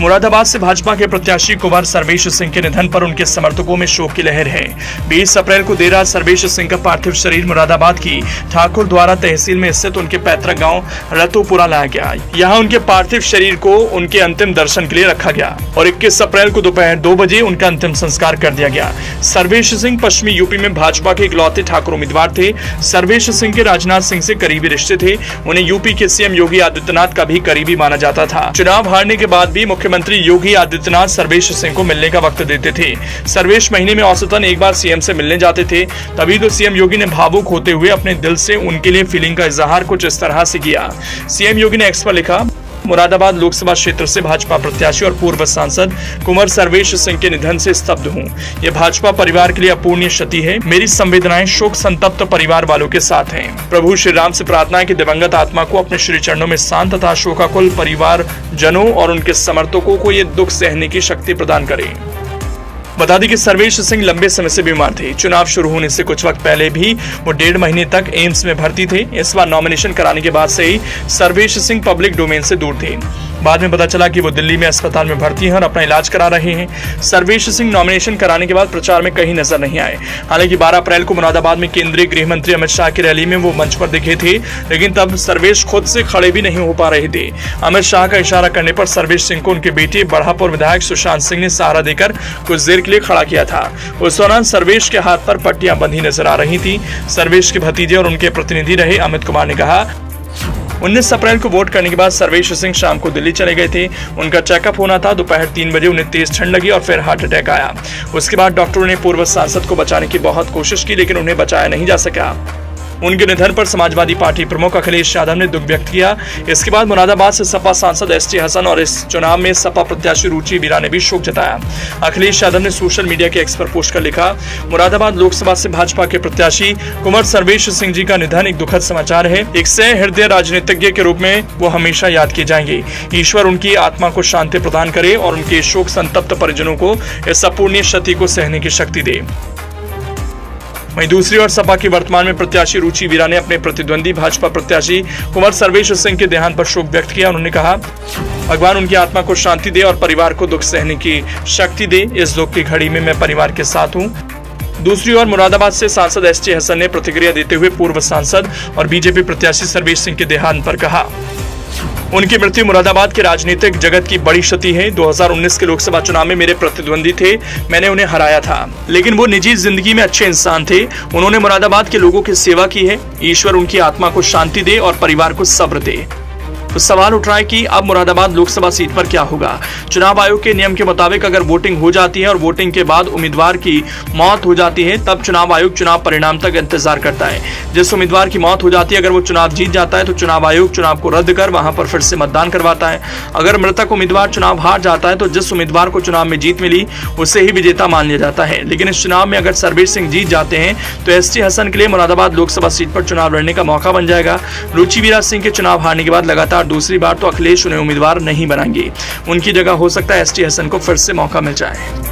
मुरादाबाद से भाजपा के प्रत्याशी कुंवर सर्वेश सिंह के निधन पर उनके समर्थकों में शोक की लहर है। 20 अप्रैल को देर रात सर्वेश सिंह का पार्थिव शरीर मुरादाबाद की ठाकुर द्वारा तहसील में स्थित उनके पैतृक गांव रतोपुरा लाया गया। यहां उनके पार्थिव शरीर को उनके अंतिम दर्शन के लिए रखा गया और 21 अप्रैल को दोपहर 2 बजे उनका अंतिम संस्कार कर दिया गया। सर्वेश सिंह पश्चिमी यूपी में भाजपा के इकलौते ठाकुर उम्मीदवार थे। सर्वेश सिंह के राजनाथ सिंह से करीबी रिश्ते थे। उन्हें यूपी के सीएम योगी आदित्यनाथ का भी करीबी माना जाता था। चुनाव हारने के बाद भी मुख्यमंत्री योगी आदित्यनाथ सर्वेश सिंह को मिलने का वक्त देते थे। सर्वेश महीने में औसतन एक बार सीएम से मिलने जाते थे। तभी तो सीएम योगी ने भावुक होते हुए अपने दिल से उनके लिए फीलिंग का इजहार कुछ इस तरह से किया। सीएम योगी ने एक्स पर लिखा, मुरादाबाद लोकसभा क्षेत्र से भाजपा प्रत्याशी और पूर्व सांसद कुंवर सर्वेश सिंह के निधन से स्तब्ध हूं। यह भाजपा परिवार के लिए अपूर्णीय क्षति है। मेरी संवेदनाएं शोक संतप्त परिवार वालों के साथ हैं। प्रभु श्री राम से प्रार्थना है कि दिवंगत आत्मा को अपने श्री चरणों में शांत तथा शोकाकुल परिवार जनों और उनके समर्थकों को ये दुख सहने की शक्ति प्रदान करे। बता दें कि सर्वेश सिंह लंबे समय से बीमार थे। चुनाव शुरू होने से कुछ वक्त पहले भी वो 1.5 महीने तक एम्स में भर्ती थे। इस बार नॉमिनेशन कराने के बाद से ही सर्वेश सिंह पब्लिक डोमेन से दूर थे। बाद में पता चला कि वो दिल्ली में अस्पताल में भर्ती हैं और अपना इलाज करा रहे हैं। सर्वेश सिंह नॉमिनेशन कराने के बाद प्रचार में कहीं नजर नहीं आए। हालांकि 12 अप्रैल को मुरादाबाद में केंद्रीय गृह मंत्री अमित शाह की रैली में वो मंच पर दिखे थे, लेकिन तब सर्वेश खुद से खड़े भी नहीं हो पा रहे थे। अमित शाह का इशारा करने पर सर्वेश सिंह को उनके बेटे बढ़ापुर विधायक सुशांत सिंह ने सहारा देकर कुछ देर के लिए खड़ा किया था। उस दौरान सर्वेश के हाथ पर पट्टियां बंधी नजर आ रही थी। सर्वेश के भतीजे और उनके प्रतिनिधि रहे अमित कुमार ने कहा, 19 अप्रैल को वोट करने के बाद सर्वेश सिंह शाम को दिल्ली चले गए थे। उनका चेकअप होना था। दोपहर 3 बजे उन्हें तेज ठंड लगी और फिर हार्ट अटैक आया। उसके बाद डॉक्टरों ने पूर्व सांसद को बचाने की बहुत कोशिश की, लेकिन उन्हें बचाया नहीं जा सका। उनके निधन पर समाजवादी पार्टी प्रमुख अखिलेश यादव ने दुख व्यक्त किया। इसके बाद मुरादाबाद से सपा सांसद एसटी हसन और इस चुनाव में सपा प्रत्याशी रुचि वीरा ने भी शोक जताया। अखिलेश यादव ने सोशल मीडिया के एक्स पर पोस्ट कर लिखा, मुरादाबाद लोकसभा से भाजपा के प्रत्याशी कुंवर सर्वेश सिंह जी का निधन एक दुखद समाचार है। एक सहृदय राजनीतिज्ञ के रूप में वो हमेशा याद किए जाएंगे। ईश्वर उनकी आत्मा को शांति प्रदान करे और उनके शोक संतप्त परिजनों को इस अपूर्णीय क्षति को सहने की शक्ति दे। वहीं दूसरी ओर सपा की वर्तमान में प्रत्याशी रुचि वीरा ने अपने प्रतिद्वंदी भाजपा प्रत्याशी कुंवर सर्वेश सिंह के देहांत पर शोक व्यक्त किया। उन्होंने कहा, भगवान उनकी आत्मा को शांति दे और परिवार को दुख सहने की शक्ति दे। इस दुख की घड़ी में मैं परिवार के साथ हूँ। दूसरी ओर मुरादाबाद से सांसद एसटी हसन ने प्रतिक्रिया देते हुए पूर्व सांसद और बीजेपी प्रत्याशी सर्वेश सिंह के देहांत पर कहा, उनकी मृत्यु मुरादाबाद के राजनीतिक जगत की बड़ी क्षति है। 2019 के लोकसभा चुनाव में मेरे प्रतिद्वंदी थे, मैंने उन्हें हराया था, लेकिन वो निजी जिंदगी में अच्छे इंसान थे। उन्होंने मुरादाबाद के लोगों की सेवा की है। ईश्वर उनकी आत्मा को शांति दे और परिवार को सब्र दे। तो सवाल उठ रहा है कि अब मुरादाबाद लोकसभा सीट पर क्या होगा। चुनाव आयोग के नियम के मुताबिक अगर वोटिंग हो जाती है और वोटिंग के बाद उम्मीदवार की मौत हो जाती है, तब चुनाव आयोग चुनाव परिणाम तक इंतजार करता है। जिस उम्मीदवार की मौत हो जाती है, अगर वो चुनाव जीत जाता है तो चुनाव आयोग चुनाव को रद्द कर वहां पर फिर से मतदान करवाता है। अगर मृतक उम्मीदवार चुनाव हार जाता है तो जिस उम्मीदवार को चुनाव में जीत मिली उसे ही विजेता मान लिया जाता है। लेकिन इस चुनाव में अगर सर्वेश सिंह जीत जाते हैं तो एसटी हसन के लिए मुरादाबाद लोकसभा सीट पर चुनाव लड़ने का मौका बन जाएगा। रुचि वीरा सिंह के चुनाव हारने के बाद लगातार दूसरी बार तो अखिलेश उन्हें उम्मीदवार नहीं बनाएंगे। उनकी जगह हो सकता है एसटी हसन को फिर से मौका मिल जाए।